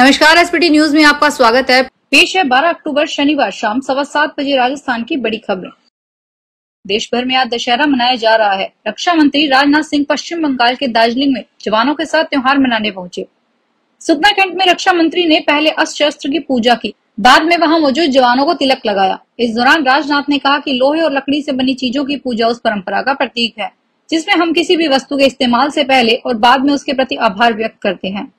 नमस्कार, SPT news में आपका स्वागत है। पेश है 12 अक्टूबर शनिवार शाम 7:15 बजे राजस्थान की बड़ी खबरें। देश भर में आज दशहरा मनाया जा रहा है। रक्षा मंत्री राजनाथ सिंह पश्चिम बंगाल के दार्जिलिंग में जवानों के साथ त्योहार मनाने पहुंचे। सुकमा कैंट में रक्षा मंत्री ने पहले अस्त्र शस्त्र की पूजा की, बाद में वहां मौजूद जवानों को तिलक लगाया। इस दौरान राजनाथ ने कहा कि लोहे और लकड़ी से बनी चीजों की पूजा उस परंपरा का प्रतीक है जिसमें हम किसी भी वस्तु के इस्तेमाल से पहले और बाद में उसके प्रति आभार व्यक्त करते हैं।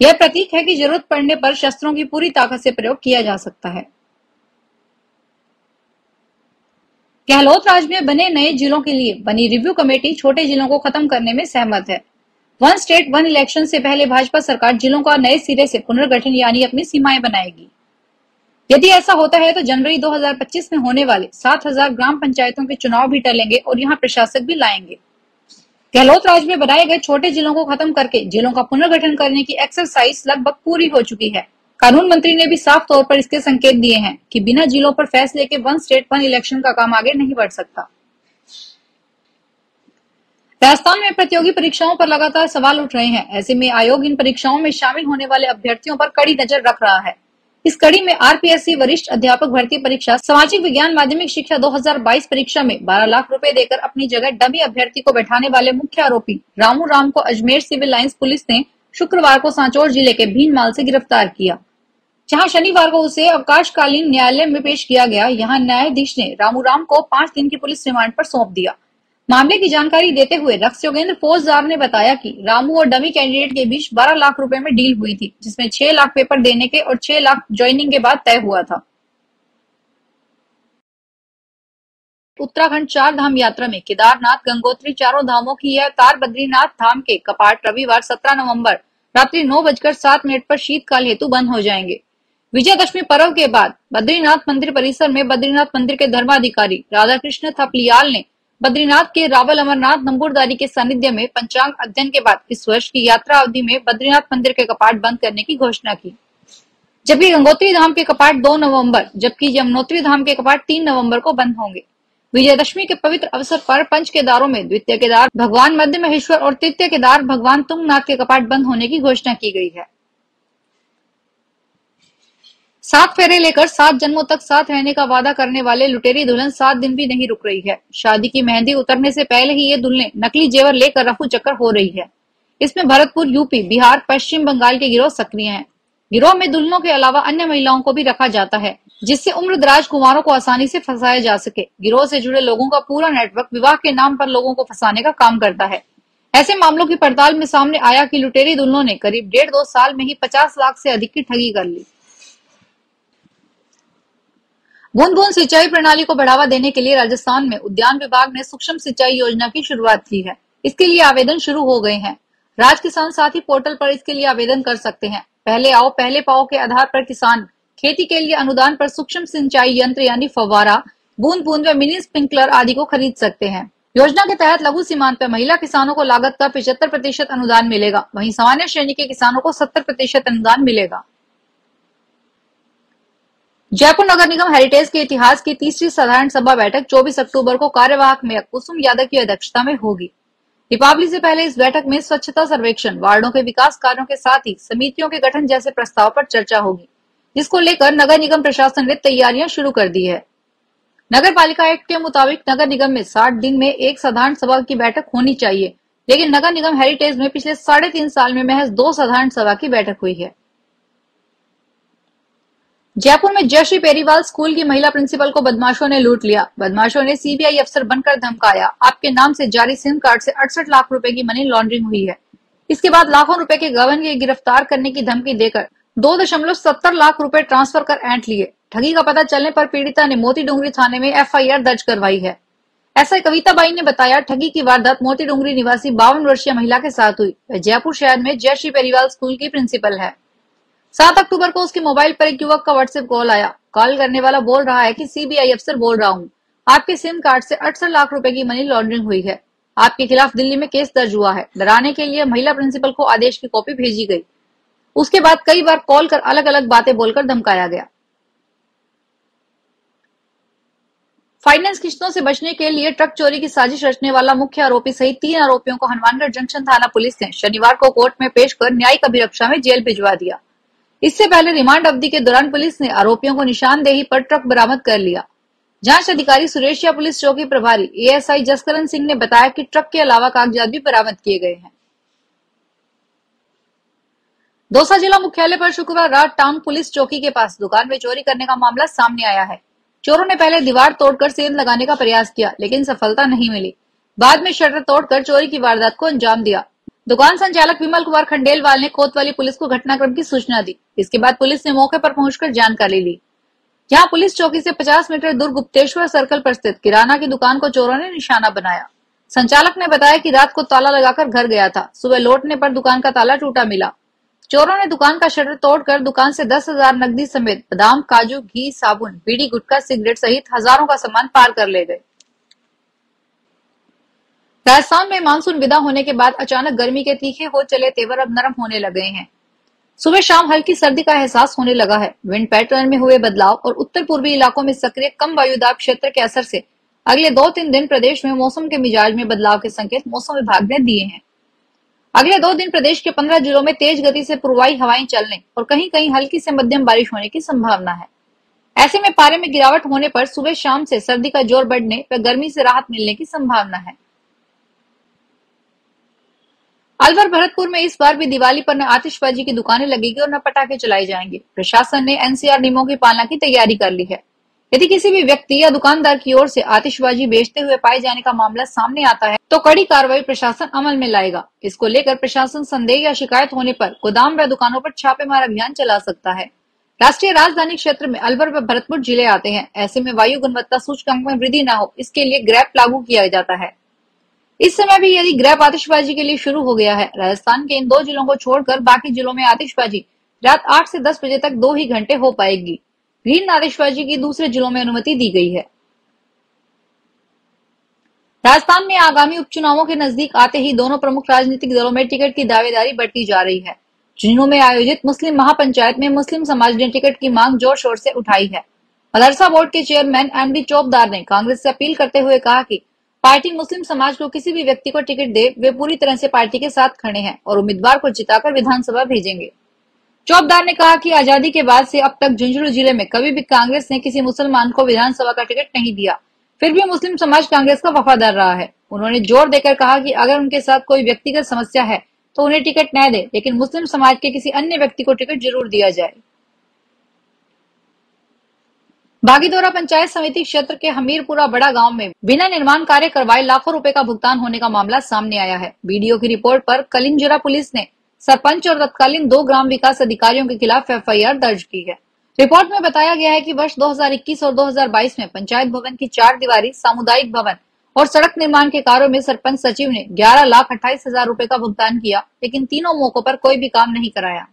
यह प्रतीक है कि जरूरत पड़ने पर शस्त्रों की पूरी ताकत से प्रयोग किया जा सकता है। गहलोत राज में बने नए जिलों के लिए बनी रिव्यू कमेटी छोटे जिलों को खत्म करने में सहमत है। वन स्टेट वन इलेक्शन से पहले भाजपा सरकार जिलों का नए सिरे से पुनर्गठन यानी अपनी सीमाएं बनाएगी। यदि ऐसा होता है तो जनवरी 2025 में होने वाले 7,000 ग्राम पंचायतों के चुनाव भी टलेंगे और यहाँ प्रशासक भी लाएंगे। गहलोत राज में बनाए गए छोटे जिलों को खत्म करके जिलों का पुनर्गठन करने की एक्सरसाइज लगभग पूरी हो चुकी है। कानून मंत्री ने भी साफ तौर पर इसके संकेत दिए हैं कि बिना जिलों पर फैसले के वन स्टेट वन इलेक्शन का काम आगे नहीं बढ़ सकता। राजस्थान में प्रतियोगी परीक्षाओं पर लगातार सवाल उठ रहे हैं। ऐसे में आयोग इन परीक्षाओं में शामिल होने वाले अभ्यर्थियों पर कड़ी नजर रख रहा है। इस कड़ी में आरपीएससी वरिष्ठ अध्यापक भर्ती परीक्षा सामाजिक विज्ञान माध्यमिक शिक्षा 2022 परीक्षा में 12 लाख रुपए देकर अपनी जगह डमी अभ्यर्थी को बैठाने वाले मुख्य आरोपी रामू राम को अजमेर सिविल लाइंस पुलिस ने शुक्रवार को सांचौर जिले के भीनमाल से गिरफ्तार किया, जहां शनिवार को उसे अवकाशकालीन न्यायालय में पेश किया गया। यहाँ न्यायाधीश ने रामू राम को 5 दिन की पुलिस रिमांड पर सौंप दिया। मामले की जानकारी देते हुए रक्स योगेंद्र फौजदार ने बताया कि रामू और डमी कैंडिडेट के बीच 12 लाख रुपए में डील हुई थी, जिसमें 6 लाख पेपर देने के और 6 लाख ज्वाइनिंग के बाद तय हुआ था। उत्तराखंड 4 धाम यात्रा में केदारनाथ गंगोत्री चारों धामों की यह तार बद्रीनाथ धाम के कपाट रविवार 17 नवंबर रात्रि 9:07 पर शीतकाल हेतु बंद हो जाएंगे। विजयदशमी पर्व के बाद बद्रीनाथ मंदिर परिसर में बद्रीनाथ मंदिर के धर्माधिकारी राधाकृष्ण थपलियाल ने बद्रीनाथ के रावल अमरनाथ नंबूरदारी के सानिध्य में पंचांग अध्ययन के बाद इस वर्ष की यात्रा अवधि में बद्रीनाथ मंदिर के कपाट बंद करने की घोषणा की, जबकि गंगोत्री धाम के कपाट 2 नवंबर जबकि यमुनोत्री धाम के कपाट 3 नवंबर को बंद होंगे। विजयदशमी के पवित्र अवसर पर पंच केदारों में द्वितीय केदार भगवान मध्य महेश्वर और तृतीय केदार भगवान तुंगनाथ के कपाट बंद होने की घोषणा की गई है। 7 फेरे लेकर 7 जन्मों तक साथ रहने का वादा करने वाले लुटेरी दुल्हन 7 दिन भी नहीं रुक रही है। शादी की मेहंदी उतरने से पहले ही ये दुल्हनें नकली जेवर लेकर रफू चक्कर हो रही है। इसमें भरतपुर, यूपी, बिहार, पश्चिम बंगाल के गिरोह सक्रिय हैं। गिरोह में दुल्हनों के अलावा अन्य महिलाओं को भी रखा जाता है, जिससे उम्रदराज कुंवारों को आसानी से फंसाया जा सके। गिरोह से जुड़े लोगों का पूरा नेटवर्क विवाह के नाम पर लोगों को फंसाने का काम करता है। ऐसे मामलों की पड़ताल में सामने आया कि लुटेरी दुल्हनों ने करीब 1.5-2 साल में ही 50 लाख से अधिक की ठगी कर ली। बूंद बूंद सिंचाई प्रणाली को बढ़ावा देने के लिए राजस्थान में उद्यान विभाग ने सूक्ष्म सिंचाई योजना की शुरुआत की है। इसके लिए आवेदन शुरू हो गए हैं। राज किसान साथी पोर्टल पर इसके लिए आवेदन कर सकते हैं। पहले आओ पहले पाओ के आधार पर किसान खेती के लिए अनुदान पर सूक्ष्म सिंचाई यंत्र यानी फव्वारा, बूंद बूंद व मिनी स्प्रिंकलर आदि को खरीद सकते हैं। योजना के तहत लघु सीमांत पर महिला किसानों को लागत का 75% अनुदान मिलेगा, वहीं सामान्य श्रेणी के किसानों को 70% अनुदान मिलेगा। जयपुर नगर निगम हेरिटेज के इतिहास की तीसरी साधारण सभा बैठक 24 अक्टूबर को कार्यवाहक मेयर कुसुम यादव की अध्यक्षता में होगी। दीपावली से पहले इस बैठक में स्वच्छता सर्वेक्षण, वार्डों के विकास कार्यों के साथ ही समितियों के गठन जैसे प्रस्ताव पर चर्चा होगी, जिसको लेकर नगर निगम प्रशासन ने तैयारियां शुरू कर दी है। नगर पालिका एक्ट के मुताबिक नगर निगम में 60 दिन में एक साधारण सभा की बैठक होनी चाहिए, लेकिन नगर निगम हेरिटेज में पिछले 3.5 साल में महज 2 साधारण सभा की बैठक हुई है। जयपुर में जयश्री पेरीवाल स्कूल की महिला प्रिंसिपल को बदमाशों ने लूट लिया। बदमाशों ने सीबीआई अफसर बनकर धमकाया, आपके नाम से जारी सिम कार्ड से 68 लाख रुपए की मनी लॉन्ड्रिंग हुई है। इसके बाद लाखों रुपए के गबन के गिरफ्तार करने की धमकी देकर 2.70 लाख रुपए ट्रांसफर कर ऐंठ लिए। ठगी का पता चलने पर पीड़िता ने मोती डूंगरी थाने में एफआईआर दर्ज करवाई है। ऐसा कविताबाई ने बताया, ठगी की वारदात मोती डूंगरी निवासी 52 वर्षीय महिला के साथ हुई। वह जयपुर शहर में जयश्री पेरीवाल स्कूल की प्रिंसिपल है। 7 अक्टूबर को उसके मोबाइल पर एक युवक का व्हाट्सएप कॉल आया। कॉल करने वाला बोल रहा है कि सीबीआई अफसर बोल रहा हूँ, आपके सिम कार्ड से 68 लाख रुपए की मनी लॉन्ड्रिंग हुई है, आपके खिलाफ दिल्ली में केस दर्ज हुआ है। डराने के लिए महिला प्रिंसिपल को आदेश की कॉपी भेजी गई। उसके बाद कई बार कॉल कर अलग अलग बातें बोलकर धमकाया गया। फाइनेंस किश्तों से बचने के लिए ट्रक चोरी की साजिश रचने वाला मुख्य आरोपी सहित 3 आरोपियों को हनुमानगढ़ जंक्शन थाना पुलिस ने शनिवार को कोर्ट में पेश कर न्यायिक अभिरक्षा में जेल भिजवा दिया। इससे पहले रिमांड अवधि के दौरान पुलिस ने आरोपियों को निशानदेही पर ट्रक बरामद कर लिया। जांच अधिकारी सुरेशिया पुलिस चौकी प्रभारी एएसआई जसकरण सिंह ने बताया कि ट्रक के अलावा कागजात भी बरामद किए गए हैं। दौसा जिला मुख्यालय पर शुक्रवार रात टाउन पुलिस चौकी के पास दुकान में चोरी करने का मामला सामने आया है। चोरों ने पहले दीवार तोड़कर सेंध लगाने का प्रयास किया, लेकिन सफलता नहीं मिली। बाद में शटर तोड़कर चोरी की वारदात को अंजाम दिया। दुकान संचालक विमल कुमार खंडेलवाल ने कोतवाली पुलिस को घटनाक्रम की सूचना दी। इसके बाद पुलिस ने मौके पर पहुंचकर जानकारी ली। यहाँ पुलिस चौकी से 50 मीटर दूर गुप्तेश्वर सर्कल पर स्थित किराना की दुकान को चोरों ने निशाना बनाया। संचालक ने बताया कि रात को ताला लगाकर घर गया था। सुबह लौटने पर दुकान का ताला टूटा मिला। चोरों ने दुकान का शटर तोड़कर दुकान से 10,000 नकदी समेत बादाम, काजू, घी, साबुन, बीड़ी, गुटखा, सिगरेट सहित हजारों का सामान पार कर ले गए। राजस्थान में मानसून विदा होने के बाद अचानक गर्मी के तीखे हो चले तेवर अब नरम होने लगे हैं। सुबह शाम हल्की सर्दी का एहसास होने लगा है। विंड पैटर्न में हुए बदलाव और उत्तर पूर्वी इलाकों में सक्रिय कम वायुदाब क्षेत्र के असर से अगले 2-3 दिन प्रदेश में मौसम के मिजाज में बदलाव के संकेत मौसम विभाग ने दिए हैं। अगले 2 दिन प्रदेश के 15 जिलों में तेज गति से पूर्वाई हवाएं चलने और कहीं कहीं हल्की से मध्यम बारिश होने की संभावना है। ऐसे में पारे में गिरावट होने पर सुबह शाम से सर्दी का जोर बढ़ने व गर्मी से राहत मिलने की संभावना है। अलवर भरतपुर में इस बार भी दिवाली पर न आतिशबाजी की दुकानें लगेगी और न पटाखे चलाए जाएंगे। प्रशासन ने एनसीआर नियमों की पालना की तैयारी कर ली है। यदि किसी भी व्यक्ति या दुकानदार की ओर से आतिशबाजी बेचते हुए पाए जाने का मामला सामने आता है तो कड़ी कार्रवाई प्रशासन अमल में लाएगा। इसको लेकर प्रशासन संदेह या शिकायत होने पर गोदाम व दुकानों पर छापेमार अभियान चला सकता है। राष्ट्रीय राजधानी क्षेत्र में अलवर व भरतपुर जिले आते हैं। ऐसे में वायु गुणवत्ता सूचकांक में वृद्धि न हो, इसके लिए ग्रैप लागू किया जाता है। इस समय भी यदि ग्रैप आतिशबाजी के लिए शुरू हो गया है। राजस्थान के इन 2 जिलों को छोड़कर बाकी जिलों में आतिशबाजी रात 8 से 10 बजे तक 2 ही घंटे हो पाएगी। ग्रीन आतिशबाजी की दूसरे जिलों में अनुमति दी गई है। राजस्थान में आगामी उपचुनावों के नजदीक आते ही दोनों प्रमुख राजनीतिक दलों में टिकट की दावेदारी बढ़ती जा रही है। झुंझुनू में आयोजित मुस्लिम महापंचायत में मुस्लिम समाज ने टिकट की मांग जोर शोर से उठाई है। मदरसा बोर्ड के चेयरमैन एमडी चौबदार ने कांग्रेस से अपील करते हुए कहा कि पार्टी मुस्लिम समाज को किसी भी व्यक्ति को टिकट दे, वे पूरी तरह से पार्टी के साथ खड़े हैं और उम्मीदवार को जिताकर विधानसभा भेजेंगे। चौबदार ने कहा कि आजादी के बाद से अब तक झुंझुनू जिले में कभी भी कांग्रेस ने किसी मुसलमान को विधानसभा का टिकट नहीं दिया, फिर भी मुस्लिम समाज कांग्रेस का वफादार रहा है। उन्होंने जोर देकर कहा कि अगर उनके साथ कोई व्यक्तिगत समस्या है तो उन्हें टिकट न दे, लेकिन मुस्लिम समाज के किसी अन्य व्यक्ति को टिकट जरूर दिया जाए। बागीदोरा पंचायत समिति क्षेत्र के हमीरपुरा बड़ा गांव में बिना निर्माण कार्य करवाए लाखों रुपए का भुगतान होने का मामला सामने आया है। बीडीओ की रिपोर्ट पर कलिंजरा पुलिस ने सरपंच और तत्कालीन 2 ग्राम विकास अधिकारियों के खिलाफ एफआईआर दर्ज की है। रिपोर्ट में बताया गया है कि वर्ष 2021 और 2022 में पंचायत भवन की 4 दीवारी, सामुदायिक भवन और सड़क निर्माण के कार्यों में सरपंच सचिव ने 11,28,000 रुपए का भुगतान किया, लेकिन तीनों मौकों पर कोई भी काम नहीं कराया।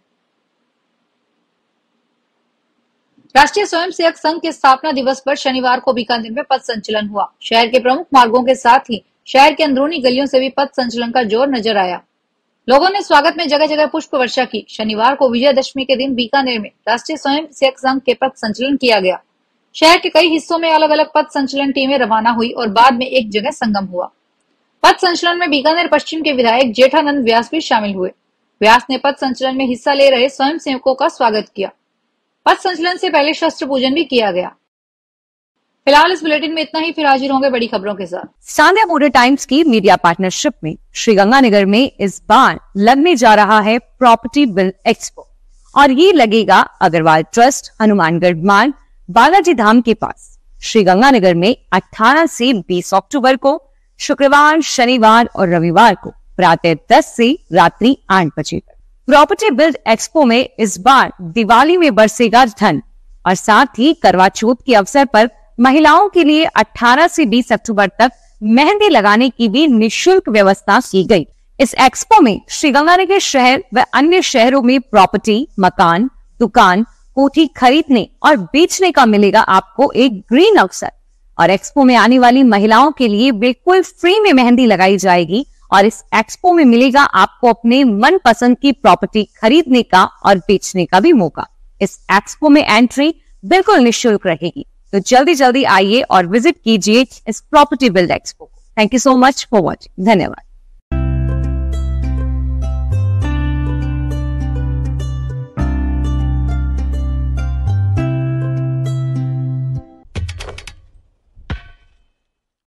राष्ट्रीय स्वयंसेवक संघ के स्थापना दिवस पर शनिवार को बीकानेर में पथ संचलन हुआ। शहर के प्रमुख मार्गों के साथ ही शहर के अंदरूनी गलियों से भी पथ संचलन का जोर नजर आया। लोगों ने स्वागत में जगह जगह पुष्प वर्षा की। शनिवार को विजयदशमी के दिन बीकानेर में राष्ट्रीय स्वयंसेवक संघ के पथ संचलन किया गया। शहर के कई हिस्सों में अलग अलग पथ संचलन टीमें रवाना हुई और बाद में एक जगह संगम हुआ। पथ संचलन में बीकानेर पश्चिम के विधायक जेठानंद व्यास भी शामिल हुए। व्यास ने पथ संचलन में हिस्सा ले रहे स्वयंसेवकों का स्वागत किया। पथ संचलन से पहले शस्त्र पूजन भी किया गया। फिलहाल इस बुलेटिन में इतना ही, फिर हाजिर होंगे बड़ी खबरों के साथ। सांध्या मोटर टाइम्स की मीडिया पार्टनरशिप में श्रीगंगानगर में इस बार लगने जा रहा है प्रॉपर्टी बिल्ड एक्सपो और ये लगेगा अग्रवाल ट्रस्ट, हनुमानगढ़ मार्ग, बालाजी धाम के पास। श्रीगंगानगर में 18 से 20 अक्टूबर को शुक्रवार, शनिवार और रविवार को प्रातः 10 से रात्रि 8 बजे तक। प्रॉपर्टी बिल्ड एक्सपो में इस बार दिवाली में बरसेगा धन और साथ ही करवा चौथ के अवसर पर महिलाओं के लिए 18 से 20 अक्टूबर तक मेहंदी लगाने की भी निःशुल्क व्यवस्था की गई। इस एक्सपो में श्रीगंगानगर शहर व अन्य शहरों में प्रॉपर्टी, मकान, दुकान, कोठी खरीदने और बेचने का मिलेगा आपको एक ग्रीन अवसर और एक्सपो में आने वाली महिलाओं के लिए बिल्कुल फ्री में मेहंदी लगाई जाएगी और इस एक्सपो में मिलेगा आपको अपने मनपसंद की प्रॉपर्टी खरीदने का और बेचने का भी मौका। इस एक्सपो में एंट्री बिल्कुल निःशुल्क रहेगी, तो जल्दी जल्दी आइए और विजिट कीजिए इस प्रॉपर्टी बिल्ड एक्सपो को। Thank you so much for watching. धन्यवाद।